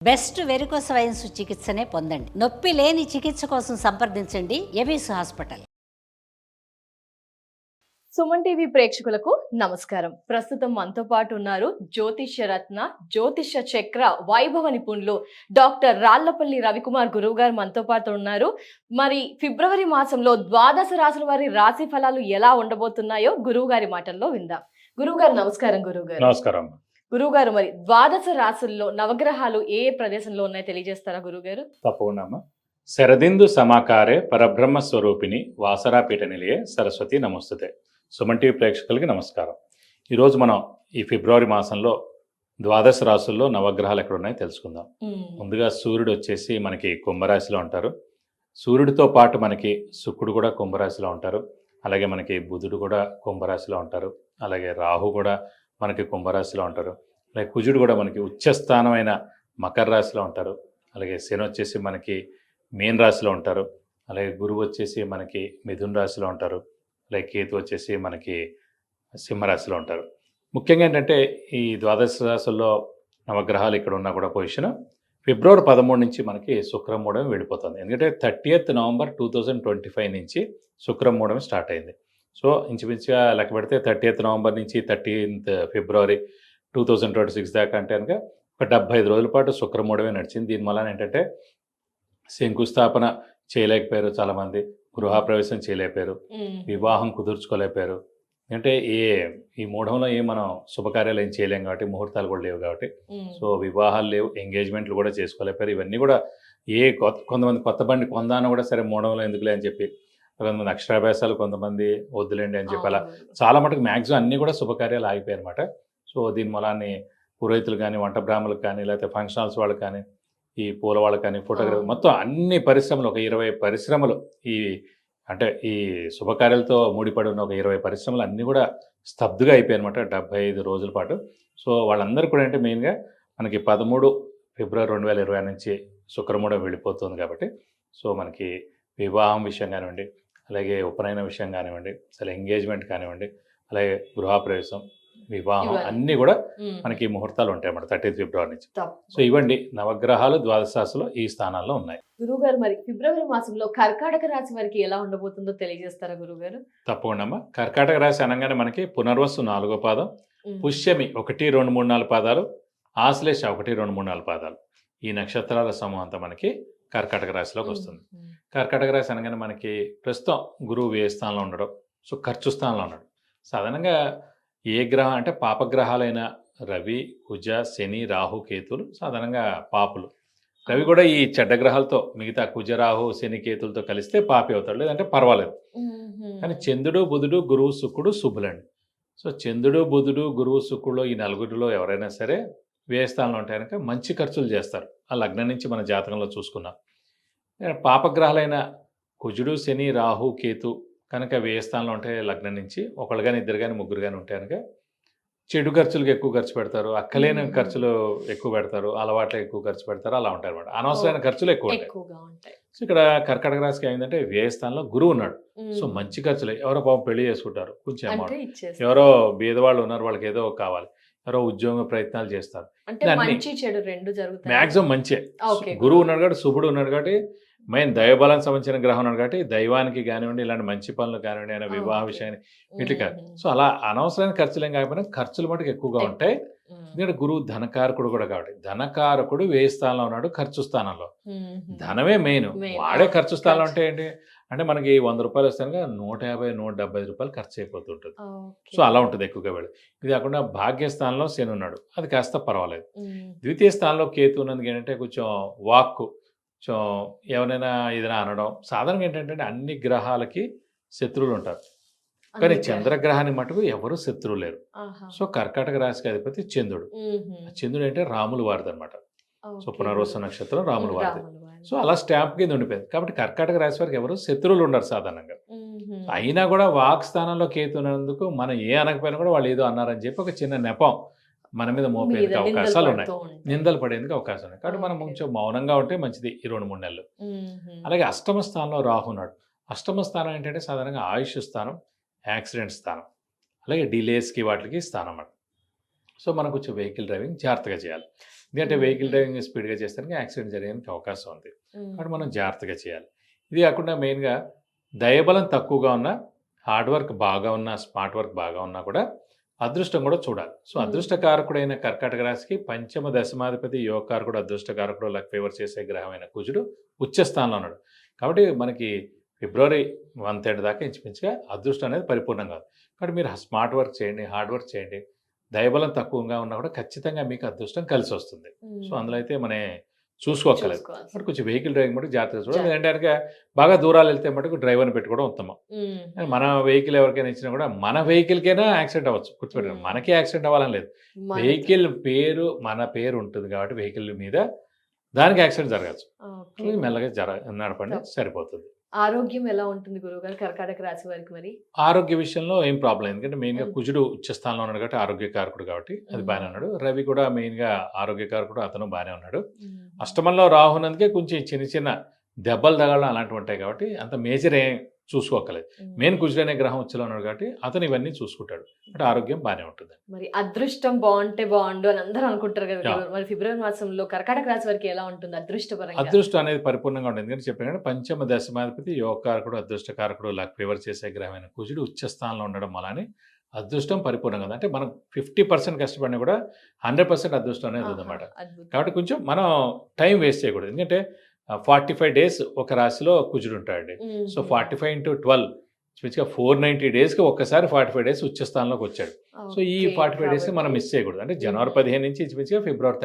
Best varicose wines చికిత్సనే పొందండి. నొప్పి లేని చికిత్స కోసం సంప్రదించండి ఎవిస్ హాస్పిటల్. సుమన్ టీవీ ప్రేక్షకులకు నమస్కారం. ప్రస్తుతం మనతో పాటు ఉన్నారు జ్యోతిష్య రత్న, జ్యోతిష్య చక్ర వైభవ నిపుణులు డాక్టర్ రాళ్లపల్లి రవికుమార్ గురువు గారు మనతో పాటు ఉన్నారు. మరి ఫిబ్రవరి మాసంలో ద్వాదశ రాశుల వారి రాశి ఫలాలు ఎలా ఉండబోతున్నాయో గురువు గారి మాటల్లో విందాం. గురువు గారు నమస్కారం. గురువు గారు నమస్కారం. గురువు గారు, మరి ద్వాదశ రాశుల్లో నవగ్రహాలు ఏ ప్రదేశంలో ఉన్నాయో తెలియజేస్తారా గురువు గారు? తప్పకుండా అమ్మా. శరదిందు సమాకారే పరబ్రహ్మ స్వరూపిణి వాసరాపీఠ నిలయే సరస్వతి నమస్తుతే. సుమన్ టీవీ ప్రేక్షకులకి నమస్కారం. ఈరోజు మనం ఈ ఫిబ్రవరి మాసంలో ద్వాదశ రాశుల్లో నవగ్రహాలు ఎక్కడ ఉన్నాయో తెలుసుకుందాం. ముందుగా సూర్యుడు వచ్చేసి మనకి కుంభరాశిలో ఉంటారు. సూర్యుడితో పాటు మనకి శుక్రుడు కూడా కుంభరాశిలో ఉంటారు. అలాగే మనకి బుధుడు కూడా కుంభరాశిలో ఉంటారు. అలాగే రాహు కూడా మనకి కుంభరాశిలో ఉంటారు. అలాగే కుజుడు కూడా మనకి ఉచ్చస్థానమైన మకర రాశిలో ఉంటారు. అలాగే శని వచ్చేసి మనకి మీన రాశిలో ఉంటారు. అలాగే గురువు వచ్చేసి మనకి మిథున రాశిలో ఉంటారు. అలాగే కేతు వచ్చేసి మనకి సింహరాశిలో ఉంటారు. ముఖ్యంగా ఏంటంటే ఈ ద్వాదశ రాశుల్లో నవగ్రహాలు ఇక్కడ ఉన్నా కూడా పొజిషన్ ఫిబ్రవరి 13 నుంచి మనకి శుక్రం మూడమి వెళ్ళిపోతుంది. ఎందుకంటే 30th నవంబర్ 2025 నుంచి శుక్రం మూడమి స్టార్ట్ అయింది. సో ఇంచుమించుగా లెక్క పెడితే 30th నవంబర్ నుంచి 13th ఫిబ్రవరి 2026 దాకా అంటే కనుక ఒక 75 రోజుల పాటు శుక్రమూడమే నడిచింది. దీని వలన ఏంటంటే శంకుస్థాపన చేయలేకపోయారు చాలామంది, గృహప్రవేశం చేయలేకపోయారు, వివాహం కుదుర్చుకోలేకపోయారు. అంటే ఈ మూఢంలో మనం శుభకార్యాలు ఏం చేయలేం కాబట్టి, ముహూర్తాలు కూడా లేవు కాబట్టి, సో వివాహాలు లేవు, ఎంగేజ్మెంట్లు కూడా చేసుకోలేకపోయారు. ఇవన్నీ కూడా కొంతమంది కొత్త బండి కొందాను కూడా సరే మూఢంలో ఎందుకులే అని చెప్పి, కొంతమంది అక్షరాభ్యాసాలు, కొంతమంది వద్దులేండి అని చెప్పి అలా చాలా మటుకు మ్యాక్సిమం అన్నీ కూడా శుభకార్యాలు ఆగిపోయాయి అనమాట. సో దీని మూలాన్ని పురోహితులు కానీ, వంట బ్రాహ్మణులకు కానీ, లేకపోతే ఫంక్షన్ హాల్స్ వాళ్ళకి కానీ, ఈ పూల వాళ్ళకి కానీ, ఫోటోగ్రఫీ, మొత్తం అన్ని పరిశ్రమలు, ఒక 20 పరిశ్రమలు ఈ శుభకార్యాలతో ముడిపడి ఉన్న ఒక 20 పరిశ్రమలు అన్నీ కూడా స్తబ్దుగా అయిపోయాయి అనమాట 75 రోజుల పాటు. సో వాళ్ళందరూ కూడా అంటే మెయిన్గా మనకి 13 ఫిబ్రవరి 2020 నుంచి శుక్రమూఢం వెళ్ళిపోతుంది కాబట్టి, సో మనకి వివాహం విషయం కానివ్వండి, అలాగే ఉపనయన విషయం కానివ్వండి, అసలు ఎంగేజ్మెంట్ కానివ్వండి, అలాగే గృహప్రవేశం, వివాహం అన్నీ కూడా మనకి ముహూర్తాలు ఉంటాయి అన్నమాట 30th ఫిబ్రవరి నుంచి. సో ఇవ్వండి నవగ్రహాలు ద్వాదశ రాశిలో ఈ స్థానాల్లో ఉన్నాయి. గురువు గారు, మరి ఫిబ్రవరి మాసంలో కర్కాటక రాశి వారికి ఎలా ఉండబోతుందో తెలియజేస్తారా గురువు గారు? తప్పకుండా అమ్మా. కర్కాటక రాశి అనగానే మనకి పునర్వసు 4వ పాదం, పుష్యమి 1, 2, 3, 4 పాదాలు, ఆశ్లేష 1, 2, 3, 4 పాదాలు, ఈ నక్షత్రాల సమూహం అంతా మనకి కర్కాటక రాశిలోకి వస్తుంది. కర్కాటక రాశి అనగానే మనకి ప్రస్తుతం గురువు వ్యయ స్థానంలో ఉండడం, సో ఖర్చు స్థానంలో ఉన్నాడు. సాధారణంగా ఏ గ్రహం అంటే పాపగ్రహాలైన రవి, కుజ, శని, రాహు, కేతులు సాధారణంగా పాపులు. రవి కూడా ఈ చెడ్డ గ్రహాలతో, మిగతా కుజ, రాహు, శని, కేతులతో కలిస్తే పాపి అవుతాడు, లేదంటే పర్వాలేదు. కానీ చంద్రుడు, బుధుడు, గురువు, శుక్రుడు శుభులండి. సో చంద్రుడు, బుధుడు, గురువు, శుక్రుడు ఈ నలుగురిలో ఎవరైనా సరే వ్యయస్థానంలో ఉంటే కనుక మంచి ఖర్చులు చేస్తారు. ఆ లగ్నం నుంచి మన జాతకంలో చూసుకున్నాం. పాపగ్రహాలైన కుజుడు, శని, రాహు, కేతు కనుక వ్యయస్థానంలో ఉంటే లగ్నం నుంచి ఒకళ్ళు కానీ, ఇద్దరు కానీ, ముగ్గురు కానీ ఉంటే కనుక చెడు ఖర్చులకు ఎక్కువ ఖర్చు పెడతారు, అక్కలేని ఖర్చులు ఎక్కువ పెడతారు, అలవాట్లు ఎక్కువ ఖర్చు పెడతారు, అలా ఉంటారు అనమాట. అనవసరమైన ఖర్చులు ఎక్కువ ఉంటాయి. సో ఇక్కడ కర్కాటక రాశికి ఏంటంటే వ్యయస్థానంలో గురువు ఉన్నాడు. సో మంచి ఖర్చులు, ఎవరో పాపం పెళ్లి చేసుకుంటారు కొంచెం అమౌంట్, ఎవరో బీదవాళ్ళు ఉన్నారు వాళ్ళకి ఏదో కావాలి, ఎవరో ఉద్యోగ ప్రయత్నాలు చేస్తారు, మ్యాక్సిమం మంచి. గురువు ఉన్నాడు కాబట్టి, శుభుడు ఉన్నాడు కాబట్టి, మెయిన్ దైవబలానికి సంబంధించిన గ్రహం ఉన్నాడు కాబట్టి దైవానికి కానివ్వండి, ఇలాంటి మంచి పనులు కానివ్వండి, అయినా వివాహ విషయాన్ని వీటి కాదు. సో అలా అనవసరమైన ఖర్చులు ఏం కాకపోయినా ఖర్చులు మటుకు ఎక్కువగా ఉంటాయి. ఎందుకంటే గురువు ధనకారకుడు కూడా కాబట్టి, ధనకారకుడు వ్యయ స్థానంలో ఉన్నాడు, ఖర్చు స్థానంలో. ధనమే మెయిన్, వాడే ఖర్చు స్థానంలో అంటే ఏంటి అంటే మనకి 100 రూపాయలు వస్తానుగా 150, 175 రూపాయలు ఖర్చు అయిపోతుంటుంది. సో అలా ఉంటుంది ఎక్కువగా వెళ్ళి. ఇది కాకుండా భాగ్యస్థానంలో శని ఉన్నాడు, అది కాస్త పర్వాలేదు. ద్వితీయ స్థానంలో కేతు ఉన్నందుకు ఏంటంటే కొంచెం వాక్కు, సో ఎవరైనా ఏదైనా అనడం. సాధారణంగా ఏంటంటే అన్ని గ్రహాలకి శత్రువులు ఉంటారు, కానీ చంద్రగ్రహానికి మటుకు ఎవరు శత్రువు లేరు. సో కర్కాటక రాశికి అధిపతి చంద్రుడు. చంద్రుడు అంటే రాములు వారిది అనమాట. సో పునర్వసు నక్షత్రం రాములు వారిది. సో అలా స్టాంప్ కింద ఉండిపోయింది కాబట్టి కర్కాటక రాశి వారికి ఎవరు శత్రువులు ఉండరు సాధారణంగా. అయినా కూడా వాక్ స్థానంలో కేతు ఉన్నందుకు మనం ఏ అనకపోయినా కూడా వాళ్ళు ఏదో అన్నారని చెప్పి ఒక చిన్న నెపం మన మీద మోపేందుకు అవకాశాలు ఉన్నాయి, నిందలు పడేందుకు అవకాశం ఉన్నాయి. కాబట్టి మనం కొంచెం మౌనంగా ఉంటే మంచిది ఈ 2-3 నెలలు. అలాగే అష్టమ స్థానంలో రాహు ఉన్నాడు. అష్టమ స్థానం ఏంటంటే సాధారణంగా ఆయుష్ స్థానం, యాక్సిడెంట్ స్థానం, అలాగే డిలేస్కి వాటికి స్థానం అన్నమాట. సో మనం కొంచెం వెహికల్ డ్రైవింగ్ జాగ్రత్తగా చేయాలి. ఎందుకంటే వెహికల్ డ్రైవింగ్ స్పీడ్గా చేస్తానికి యాక్సిడెంట్ జరిగేందుకు అవకాశం ఉంది. కాబట్టి మనం జాగ్రత్తగా చేయాలి. ఇది కాకుండా మెయిన్గా దయబలం తక్కువగా ఉన్న, హార్డ్ వర్క్ బాగా ఉన్న, స్మార్ట్ వర్క్ బాగా ఉన్నా కూడా అదృష్టం కూడా చూడాలి. సో అదృష్టకారకుడైన కర్కాటక రాశికి పంచమ దశమాధిపతి యోగకారకుడు, అదృష్టకారకుడు, లక్ ఫేవర్ చేసే గ్రహమైన కుజుడు ఉచ్చ స్థానంలో ఉన్నాడు. కాబట్టి మనకి ఫిబ్రవరి 1/3 దాకా ఇంచుమించుగా అదృష్టం అనేది పరిపూర్ణం కాదు. కాబట్టి మీరు స్మార్ట్ వర్క్ చేయండి, హార్డ్ వర్క్ చేయండి. దయబలం తక్కువగా ఉన్నా కూడా ఖచ్చితంగా మీకు అదృష్టం కలిసి వస్తుంది. సో అందులో అయితే మనం చూసుకోగలదు. బట్ కొంచెం వెహికల్ డ్రైవింగ్ మటుకు జాగ్రత్తగా చూడాలి. లేదంటే కనుక బాగా దూరాలు వెళ్తే మటుకు డ్రైవర్ని పెట్టుకోవడం ఉత్తమం. మన వెహికల్ ఎవరికైనా ఇచ్చినా కూడా మన వెహికల్కైనా యాక్సిడెంట్ అవ్వచ్చు. గుర్తుపెట్టండి, మనకి యాక్సిడెంట్ అవ్వాలని లేదు. వెహికల్ పేరు మన పేరు ఉంటుంది కాబట్టి వెహికల్ మీద దానికి యాక్సిడెంట్ జరగచ్చు. మెల్లగా నడపండి, సరిపోతుంది. ఆరోగ్యం ఎలా ఉంటుంది గురువుగారు కర్కాటక రాశి వారికి? మరి ఆరోగ్య విషయంలో ఏం ప్రాబ్లం, ఎందుకంటే మెయిన్గా కుజుడు ఉచ్చస్థానంలో ఉన్నాడు కాబట్టి ఆరోగ్యకారకుడు కాబట్టి అది బాగానే ఉన్నాడు. రవి కూడా మెయిన్గా ఆరోగ్యకారకుడు, అతను బాగానే ఉన్నాడు. అష్టమంలో రాహు ఉన్నందుకే కొంచెం చిన్న చిన్న దెబ్బలు తగలడం అలాంటివి ఉంటాయి కాబట్టి అంత మేజర్ ఏం చూసుకోకలేదు. మెయిన్ కుజుడు అనే గ్రహం ఉచ్చలో ఉన్నాడు కాబట్టి అతను ఇవన్నీ చూసుకుంటాడు. అంటే ఆరోగ్యం బాగానే ఉంటుంది. మరి అదృష్టం బాగుంటే బాగుండు అని అందరూ అనుకుంటారు కదా. మరి ఫిబ్రవరి మాసంలో కర్కాటక రాశి వారికి ఎలా ఉంటుంది అదృష్టపరంగా? అదృష్టం అనేది పరిపూర్ణంగా ఉంటుంది. ఎందుకంటే చెప్పాను, పంచమ దశమాధిపతి యోగకారకుడు, అదృష్టకారకుడు, లక్ ఫేవర్ చేసే గ్రహమైన కుజుడు ఉచ్చ స్థానంలో ఉండడం వలన అదృష్టం పరిపూర్ణంగా ఉంది. అంటే మనం 50% కష్టపడినా కూడా 100% అదృష్టం అనేది ఉందన్నమాట. కాబట్టి కొంచెం మనం టైం వేస్ట్ చేయకూడదు. ఎందుకంటే 45 days ఒక రాశిలో కుజుడు ఉంటాడండి. సో 45 into 12 మంచిగా 490 daysకి ఒక్కసారి 45 days ఉచ్చ స్థానంలోకి వచ్చాడు. సో ఈ 45 days మనం మిస్ చేయకూడదు. అంటే జనవరి 15 నుంచి మంచిగా ఫిబ్రవరి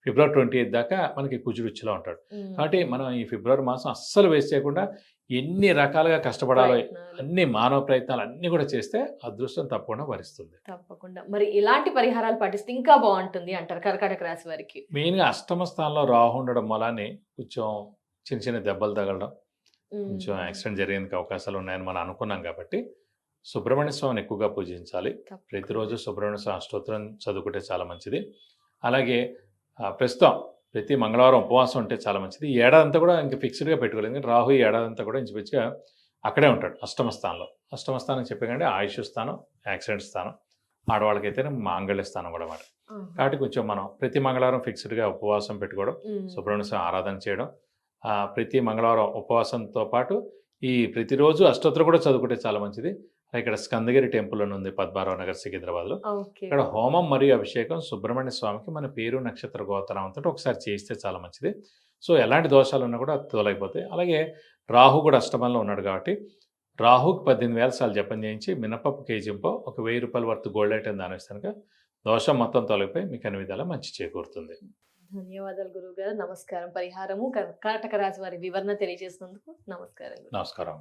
28 దాకా మనకి కుజుడు ఉచ్చలో ఉంటాడు. కాబట్టి మనం ఈ ఫిబ్రవరి మాసం అస్సలు వేస్ట్ చేయకుండా ఎన్ని రకాలుగా కష్టపడాలో అన్ని మానవ ప్రయత్నాలు అన్ని కూడా చేస్తే అదృష్టం తప్పకుండా వరిస్తుంది. తప్పకుండా. మరి ఇలాంటి పరిహారాలు పాటిస్తే ఇంకా బాగుంటుంది అంటారు కర్కాటక రాశి వారికి? మెయిన్గా అష్టమ స్థానంలో రాహు ఉండడం వల్లనే కొంచెం చిన్న చిన్న దెబ్బలు తగలడం, కొంచెం యాక్సిడెంట్ జరిగేందుకు అవకాశాలు ఉన్నాయని మనం అనుకున్నాం. కాబట్టి సుబ్రహ్మణ్య స్వామిని ఎక్కువగా పూజించాలి. ప్రతిరోజు సుబ్రహ్మణ్య స్వామి అష్టోత్తరం చదువుకుంటే చాలా మంచిది. అలాగే ప్రస్తుతం ప్రతి మంగళవారం ఉపవాసం ఉంటే చాలా మంచిది. ఈ ఏడాదంతా కూడా ఇంకా ఫిక్స్డ్గా పెట్టుకోలేదు. ఎందుకంటే రాహు ఈ ఏడాదంతా కూడా ఇంచుమించుగా అక్కడే ఉంటాడు అష్టమ స్థానంలో. అష్టమ స్థానం చెప్పకండి ఆయుష్ స్థానం, యాక్సిడెంట్ స్థానం, ఆడవాళ్ళకైతే మాంగళ్య స్థానం కూడా మాట. కాబట్టి కొంచెం మనం ప్రతి మంగళవారం ఫిక్స్డ్గా ఉపవాసం పెట్టుకోవడం, సుబ్రహ్మణ్య స్వామి ఆరాధన చేయడం, ప్రతి మంగళవారం ఉపవాసంతో పాటు ఈ ప్రతిరోజు అష్టోత్తరం కూడా చదువుకుంటే చాలా మంచిది. ఇక్కడ స్కందగిరి టెంపుల్ అని ఉంది పద్మారావు నగర్ సికింద్రాబాద్లో. ఇక్కడ హోమం మరియు అభిషేకం సుబ్రహ్మణ్య స్వామికి మన పేరు నక్షత్ర గోత్రంతో ఒకసారి చేయిస్తే చాలా మంచిది. సో ఎలాంటి దోషాలు ఉన్నా కూడా తోలైపోతాయి. అలాగే రాహు కూడా అష్టమంలో ఉన్నాడు కాబట్టి రాహుకి 18,000 సార్లు జపం చేయించి మినపప్పు కేజీంపో ఒక 1,000 రూపాయల వర్త్ గోల్డ్ ఐటమ్ దానిస్తానుక దోషం మొత్తం తొలగిపోయి మీకు అన్ని విధాలా మంచి చేకూరుతుంది. ధన్యవాదాలు గురువు గారు. నమస్కారం. పరిహారము కర్కాటక రాశి వారి వివరణ తెలియజేసినందుకు నమస్కారం. నమస్కారం.